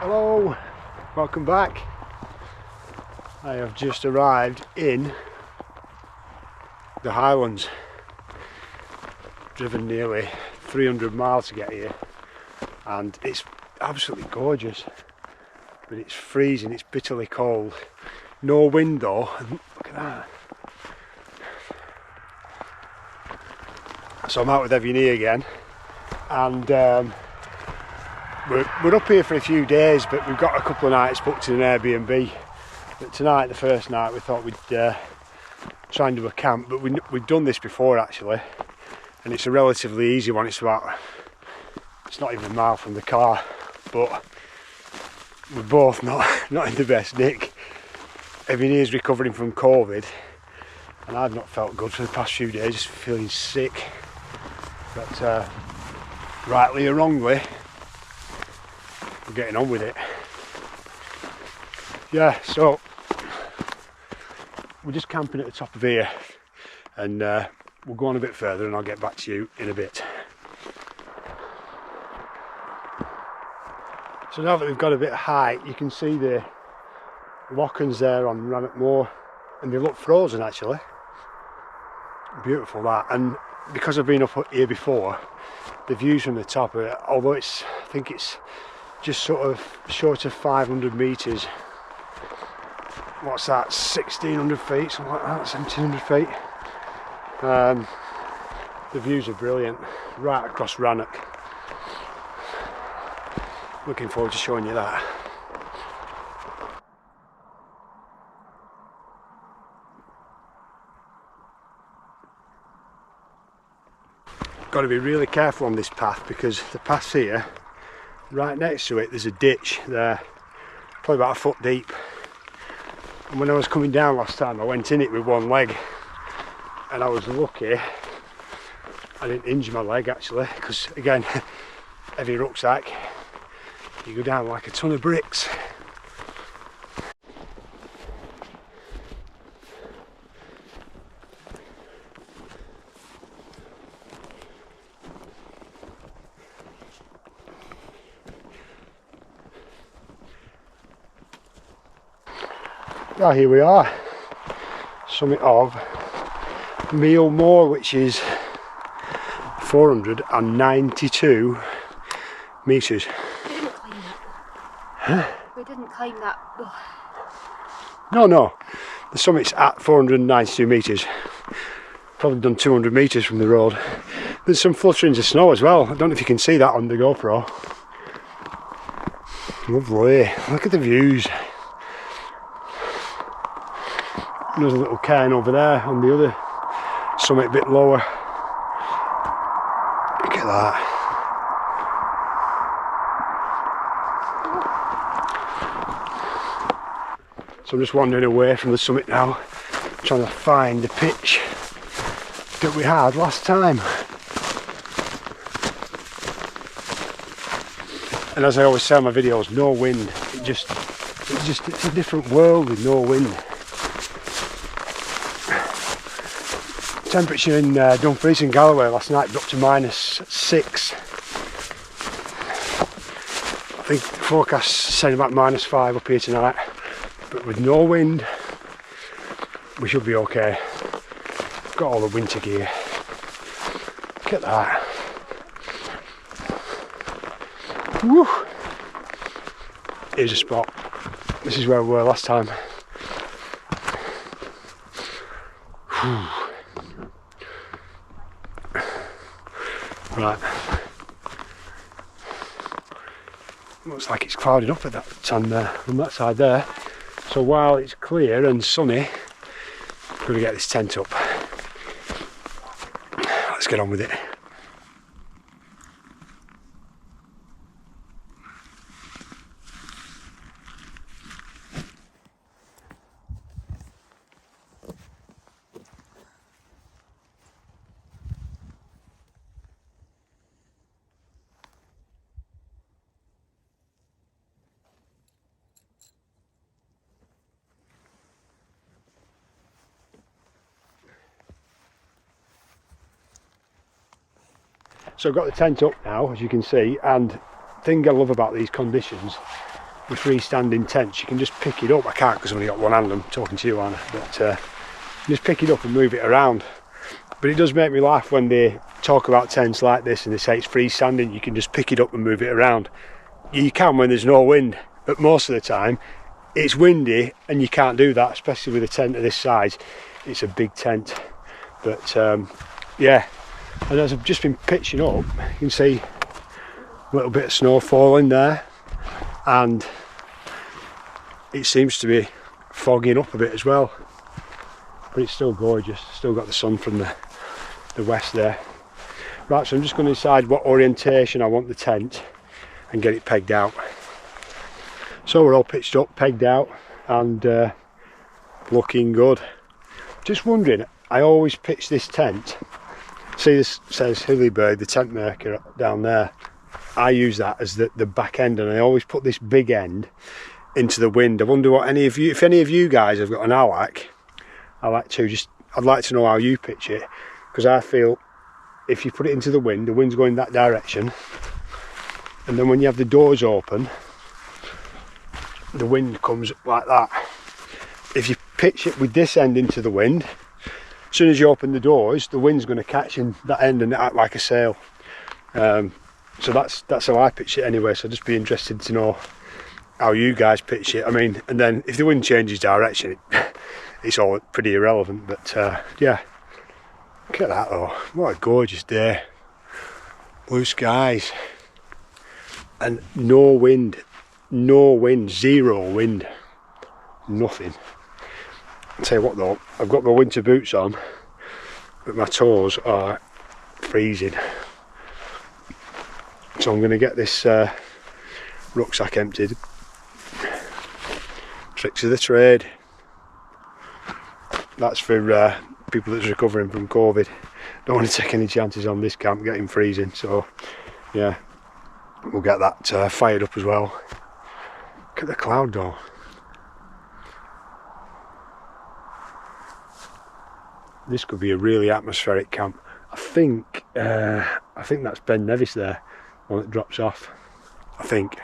Hello, welcome back. I have just arrived in the Highlands. Driven nearly 300 miles to get here and it's absolutely gorgeous, but it's freezing, it's bitterly cold. No wind though, and look at that. So I'm out with Evie again, and we're up here for a few days, but we've got a couple of nights booked in an Airbnb. But tonight, the first night, we thought we'd try and do a camp, but we've done this before actually, and it's a relatively easy one. It's not even a mile from the car, but we're both not in the best nick. Evie is recovering from COVID, and I've not felt good for the past few days, just feeling sick. But rightly or wrongly, we're getting on with it. Yeah, so we're just camping at the top of here, and we'll go on a bit further and I'll get back to you in a bit. So now that we've got a bit of height, you can see the lochans there on Rannoch Moor, and they look frozen actually. Beautiful that, and because I've been up here before, the views from the top, although I think it's just sort of short of 500 metres. What's that, 1600 feet, something like that, 1700 feet. The views are brilliant, right across Rannoch. Looking forward to showing you that. Got to be really careful on this path, because the path here, right next to it, there's a ditch there, probably about a foot deep. And when I was coming down last time, I went in it with one leg, and I was lucky I didn't injure my leg actually, because again, heavy rucksack, you go down like a ton of bricks. Well, here we are, summit of Meal Moor, which is 492 metres. We didn't climb that. Huh? We didn't climb that. No, the summit's at 492 metres. Probably done 200 metres from the road. There's some flutterings of snow as well. I don't know if you can see that on the GoPro. Lovely, look at the views. There's a little cairn over there on the other summit, a bit lower. Look at that. So I'm just wandering away from the summit now, trying to find the pitch that we had last time. And as I always say in my videos, no wind. It's a different world with no wind. Temperature in Dumfries and Galloway last night dropped to -6. I think the forecast saying about -5 up here tonight, but with no wind we should be okay. Got all the winter gear. Look at that. Woo! Here's a spot. This is where we were last time. Whew. Right, looks like it's clouded up at that on that side there. So while it's clear and sunny, I'm going to get this tent up. Let's get on with it. So I've got the tent up now, as you can see, and the thing I love about these conditions with freestanding tents, you can just pick it up. I can't because I've only got one hand, I'm talking to you, Anna, but you just pick it up and move it around. But it does make me laugh when they talk about tents like this and they say it's freestanding, you can just pick it up and move it around. You can when there's no wind, but most of the time it's windy and you can't do that, especially with a tent of this size. It's a big tent. But yeah, and as I've just been pitching up, you can see a little bit of snow falling there, and it seems to be fogging up a bit as well, but it's still gorgeous. Still got the sun from the west there. Right, so I'm just going to decide what orientation I want the tent and get it pegged out. So we're all pitched up, pegged out, and looking good. Just wondering, I always pitch this tent, see this says Hilleberg, the tent maker down there. I use that as the back end, and I always put this big end into the wind. I wonder what if any of you guys have got an Allak, I'd like to know how you pitch it, because I feel if you put it into the wind's going that direction, and then when you have the doors open, the wind comes like that. If you pitch it with this end into the wind, as soon as you open the doors, the wind's going to catch in that end and act like a sail. So that's how I pitch it anyway. So I'd just be interested to know how you guys pitch it. I mean, and then if the wind changes direction, it's all pretty irrelevant. But yeah, look at that though. What a gorgeous day. Blue skies and no wind, zero wind, nothing. I'll tell you what though, I've got my winter boots on, but my toes are freezing. So I'm going to get this rucksack emptied. Tricks of the trade. That's for people that's recovering from COVID. Don't want to take any chances on this camp getting freezing. So yeah, we'll get that fired up as well. Look at the cloud though. This could be a really atmospheric camp. I think that's Ben Nevis there, one that drops off. I think.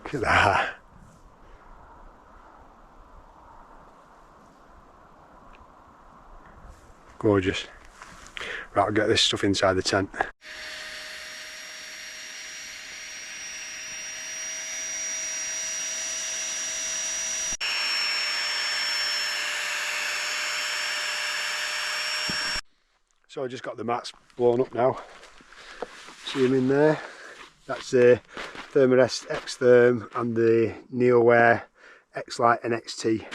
Look at that. Gorgeous. Right, I'll get this stuff inside the tent. So I just got the mats blown up now. See them in there. That's the Thermarest X-Therm and the NeoWear X-Lite and XT.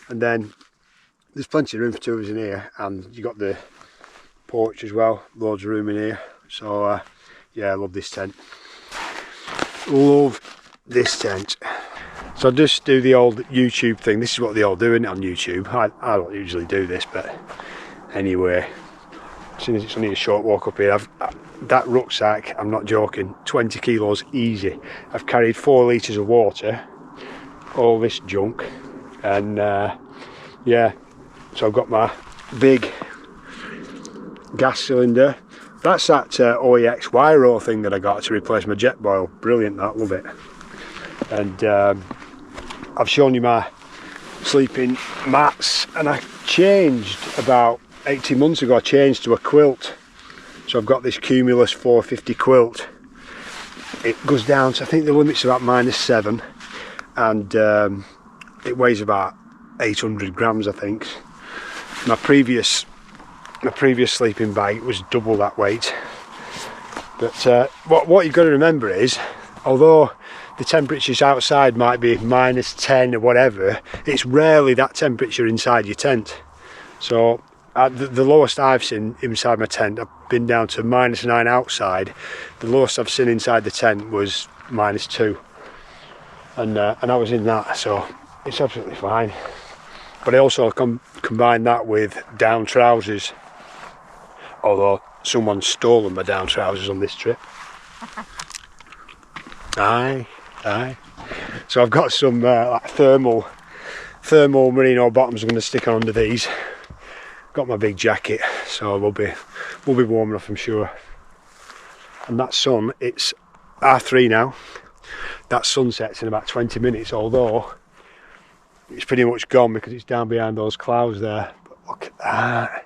And then there's plenty of room for two of us in here, and you got the porch as well, loads of room in here. So yeah, I love this tent. Love this tent. So I'll just do the old YouTube thing. This is what they all do, isn't it, on YouTube. I don't usually do this, but anyway. As soon as it's only a short walk up here, that rucksack, I'm not joking, 20 kilos easy. I've carried 4 litres of water, all this junk, and yeah, so I've got my big gas cylinder. That's that OEX Wyro thing that I got to replace my jet boil. Brilliant, that, love it. And I've shown you my sleeping mats, and I changed about 18 months ago. I changed to a quilt, so I've got this Cumulus 450 quilt. It goes down to, I think the limit's about -7, and it weighs about 800 grams, I think. My previous sleeping bag was double that weight. But what you've got to remember is, although the temperatures outside might be -10 or whatever, it's rarely that temperature inside your tent. So the lowest I've seen inside my tent, I've been down to -9 outside. The lowest I've seen inside the tent was -2, and I was in that, so it's absolutely fine. But I also combine that with down trousers, although someone's stolen my down trousers on this trip. Aye. So I've got some like thermal merino bottoms I'm going to stick on under these. Got my big jacket, so we'll be warm enough, I'm sure. And that sun, it's R3 now. That sunsets in about 20 minutes, although it's pretty much gone because it's down behind those clouds there. But look at that.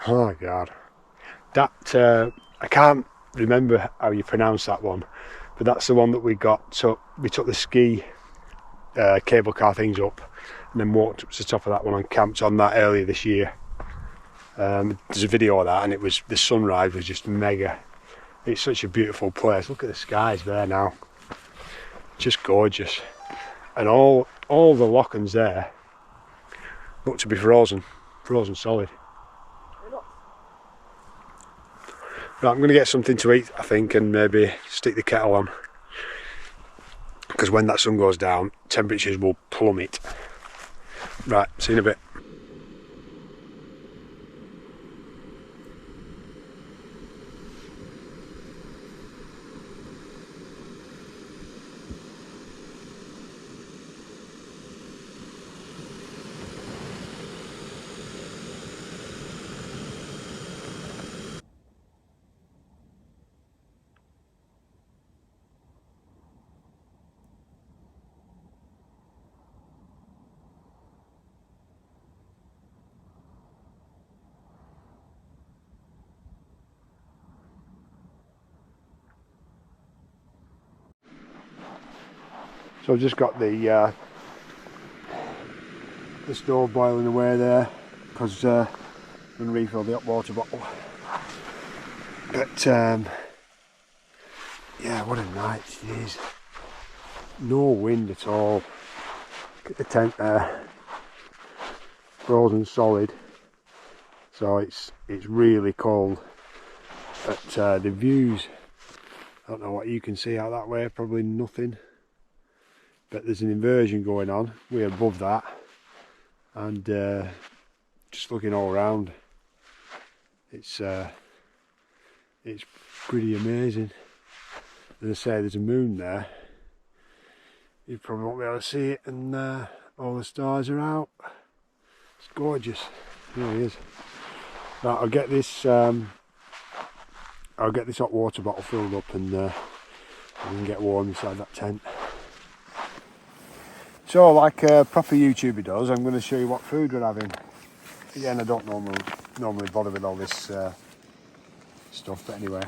Oh my God. That, I can't remember how you pronounce that one, but that's the one that we got. So we took the ski cable car things up and then walked up to the top of that one and camped on that earlier this year. There's a video of that, and it was, the sunrise was just mega. It's such a beautiful place. Look at the skies there now, just gorgeous. And all the lock-ons there look to be frozen solid. Right, I'm going to get something to eat, I think, and maybe stick the kettle on, because when that sun goes down, temperatures will plummet. Right, see you in a bit. So I've just got the stove boiling away there, because I'm going to refill the hot water bottle. But yeah, what a night it is. No wind at all. Look at the tent there, frozen solid. So it's really cold. But the views, I don't know what you can see out that way, probably nothing. But there's an inversion going on, we're above that, and just looking all around, it's pretty amazing. As I say, there's a moon there, you probably won't be able to see it, and all the stars are out. It's gorgeous, it really is. Right, I'll get this hot water bottle filled up, and we can get warm inside that tent. So, like a proper YouTuber does, I'm going to show you what food we're having. Again, I don't normally bother with all this stuff, but anyway.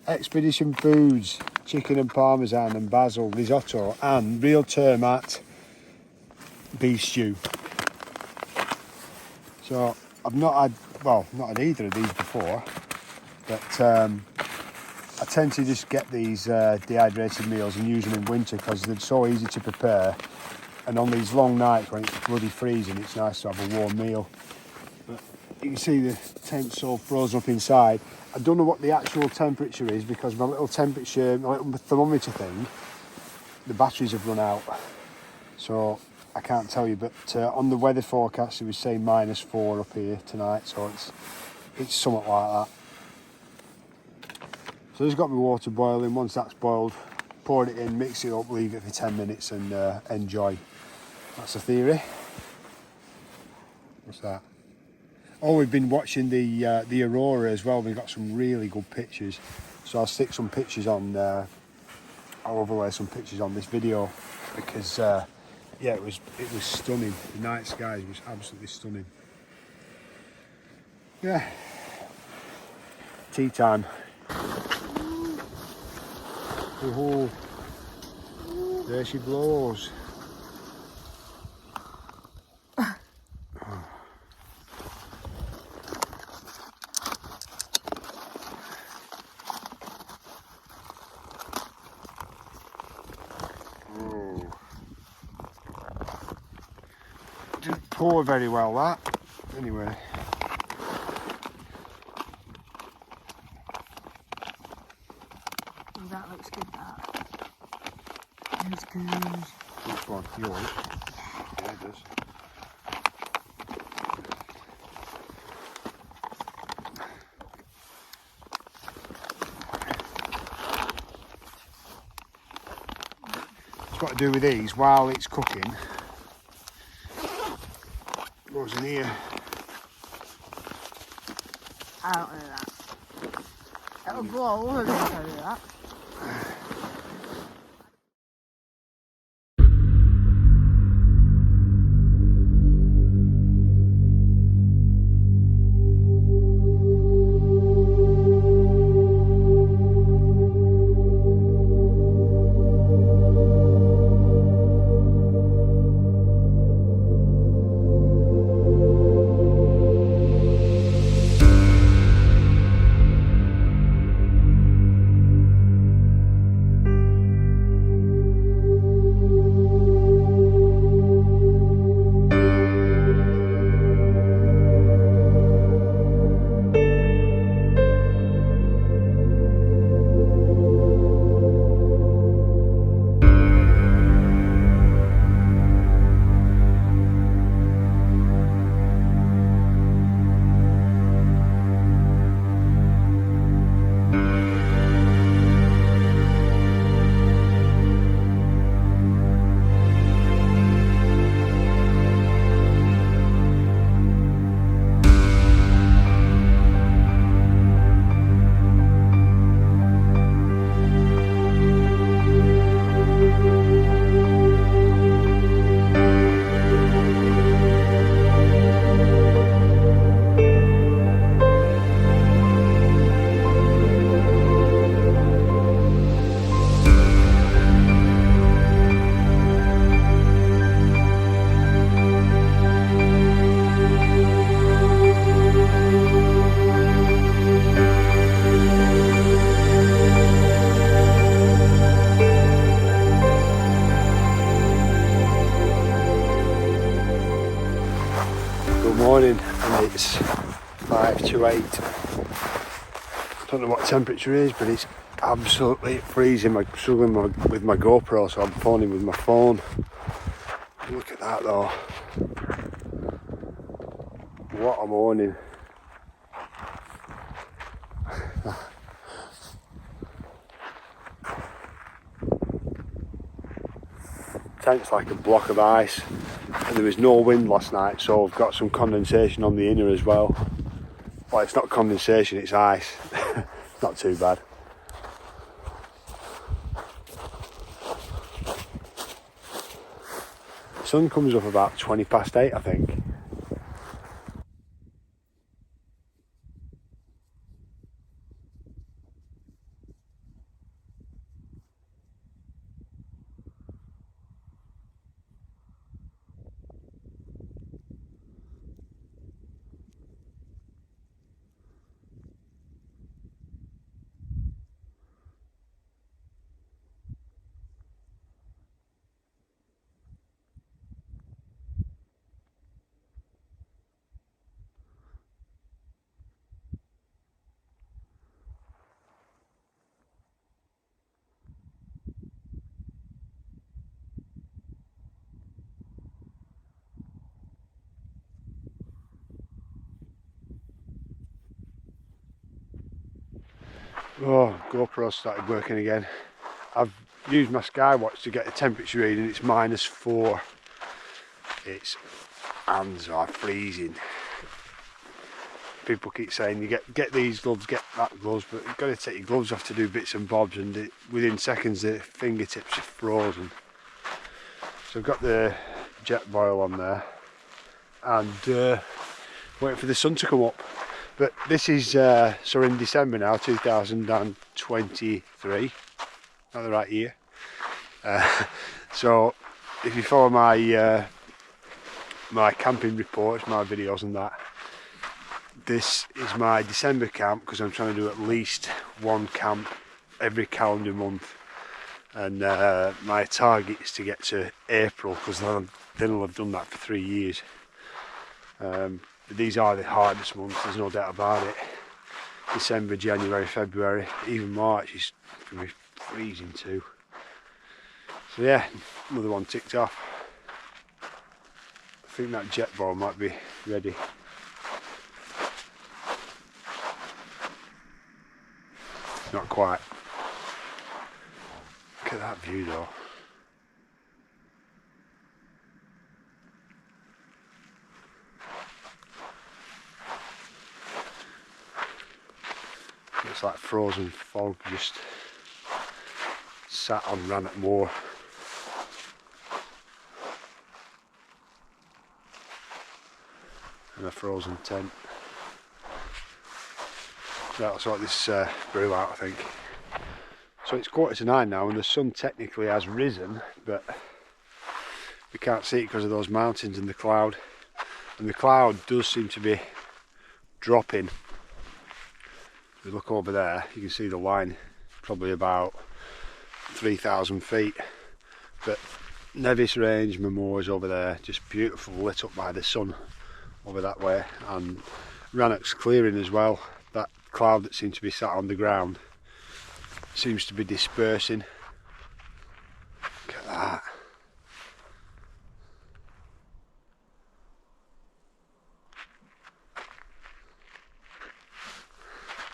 Expedition Foods, chicken and parmesan and basil risotto, and real termat beef stew. So, I've not had either of these before, but I tend to just get these dehydrated meals and use them in winter because they're so easy to prepare, and on these long nights when it's bloody freezing, it's nice to have a warm meal. But you can see the tent's so frozen up inside. I don't know what the actual temperature is because my little thermometer thing, the batteries have run out, so I can't tell you. But on the weather forecast it was saying -4 up here tonight, so it's somewhat like that. So just got my water boiling. Once that's boiled, pour it in, mix it up, leave it for 10 minutes and enjoy. That's the theory. What's that? Oh, we've been watching the Aurora as well. We've got some really good pictures. So I'll stick some pictures on, I'll overlay some pictures on this video because yeah, it was stunning. The night sky was absolutely stunning. Yeah. Tea time. Oh, there she blows. Oh. Didn't pour very well, that. Anyway. That looks good, that. Looks good. Which one? Yours? Yeah, it does. It's got to do with these while it's cooking. What was in here? I don't know that. That'll go all over the side of that. Morning, and it's 5 to 8. I don't know what temperature it is, but it's absolutely freezing. I'm struggling with my GoPro, so I'm phoning with my phone. Look at that though. What a morning. Tent's like a block of ice, and there was no wind last night, so I've got some condensation on the inner as well. Well, it's not condensation, it's ice. Not too bad. The sun comes up about 20 past 8, I think. Oh, GoPro started working again. I've used my Skywatch to get the temperature reading. It's -4. It's hands are freezing. People keep saying you get these gloves, get that gloves, but you've got to take your gloves off to do bits and bobs, and within seconds the fingertips are frozen. So I've got the jet boil on there and waiting for the sun to come up. But this is so we're in December now, 2023, not the right year. So if you follow my my camping reports, my videos and that, this is my December camp, because I'm trying to do at least one camp every calendar month, and my target is to get to April, because then I'll have done that for 3 years. But these are the hardest months, there's no doubt about it. December, January, February, even March is going to be freezing too. So yeah, another one ticked off. I think that jet boil might be ready. Not quite. Look at that view though. Looks Looks like frozen fog just sat on Rannoch Moor. And a frozen tent. That's what this brew out, I think. So it's 8:45 now and the sun technically has risen, but we can't see it because of those mountains and the cloud. And the cloud does seem to be dropping. If you look over there, you can see the line, probably about 3,000 feet. But Nevis Range, Moors over there, just beautiful, lit up by the sun over that way. And Rannoch's clearing as well. That cloud that seemed to be sat on the ground seems to be dispersing. Look at that.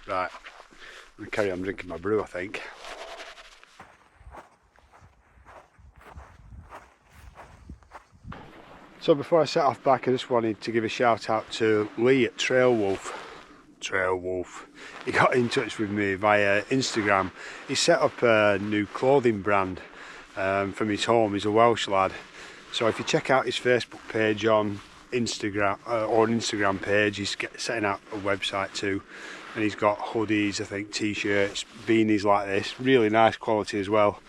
Right, I'm going to carry on drinking my brew, I think. So before I set off back, I just wanted to give a shout out to Lee at Trailwolf. He got in touch with me via Instagram. He set up a new clothing brand from his home. He's a Welsh lad. So if you check out his Facebook page on Instagram, or an Instagram page, he's setting up a website too. And he's got hoodies, I think, t-shirts, beanies like this, really nice quality as well.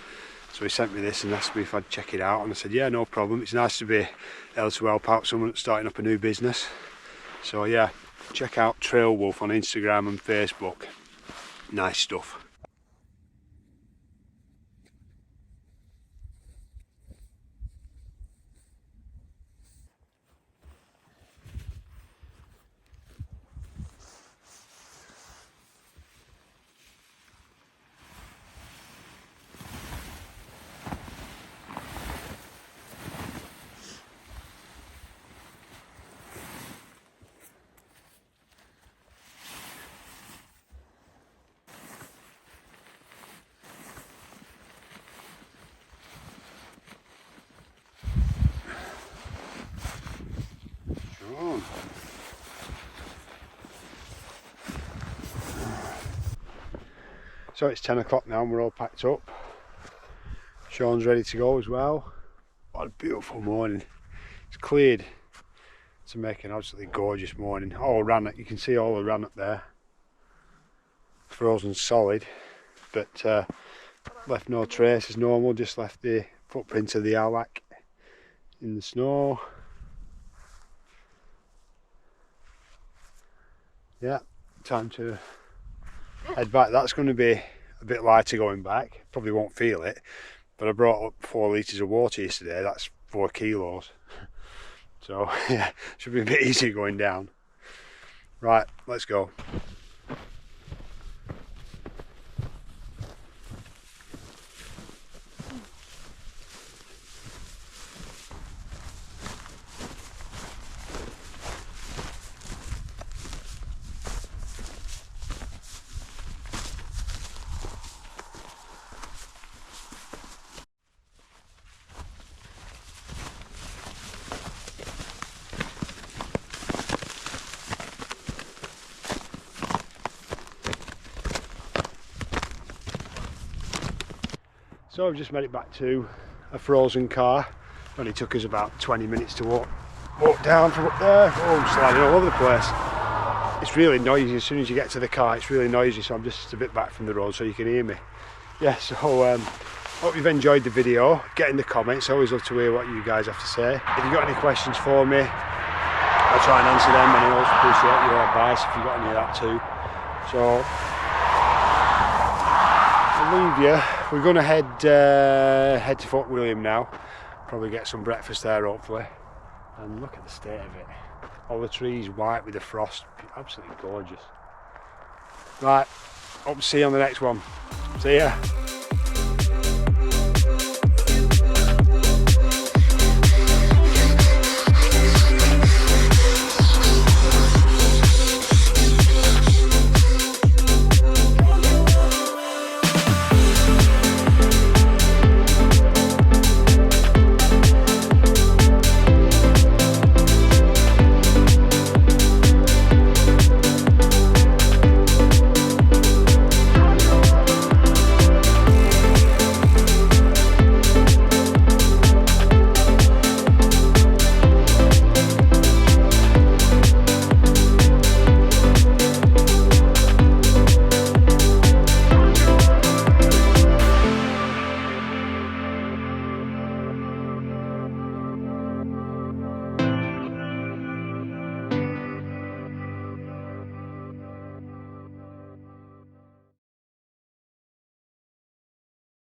So he sent me this and asked me if I'd check it out, and I said yeah, no problem. It's nice to be able to help out someone that's starting up a new business. So yeah, check out Trailwolf on Instagram and Facebook. Nice stuff. So it's 10 o'clock now and we're all packed up. Sean's ready to go as well. What a beautiful morning. It's cleared to make an absolutely gorgeous morning. All Rannoch, you can see all the Rannoch there. Frozen solid, but left no trace as normal, just left the footprint of the Allak in the snow. Yeah, time to head back. That's going to be a bit lighter going back, probably won't feel it, but I brought up 4 litres of water yesterday. That's 4 kilos, so yeah, should be a bit easier going down. Right, let's go. So I've just made it back to a frozen car. Only took us about 20 minutes to walk down from up there. Oh, I'm sliding all over the place. It's really noisy. As soon as you get to the car, it's really noisy, so I'm just a bit back from the road so you can hear me. Yeah, so hope you've enjoyed the video. Get in the comments. I always love to hear what you guys have to say. If you've got any questions for me, I'll try and answer them, and I always appreciate your advice if you've got any of that too. So I'll leave you. We're going to head to Fort William now. Probably get some breakfast there, hopefully. And look at the state of it. All the trees white with the frost. Absolutely gorgeous. Right, hope to see you on the next one. See ya.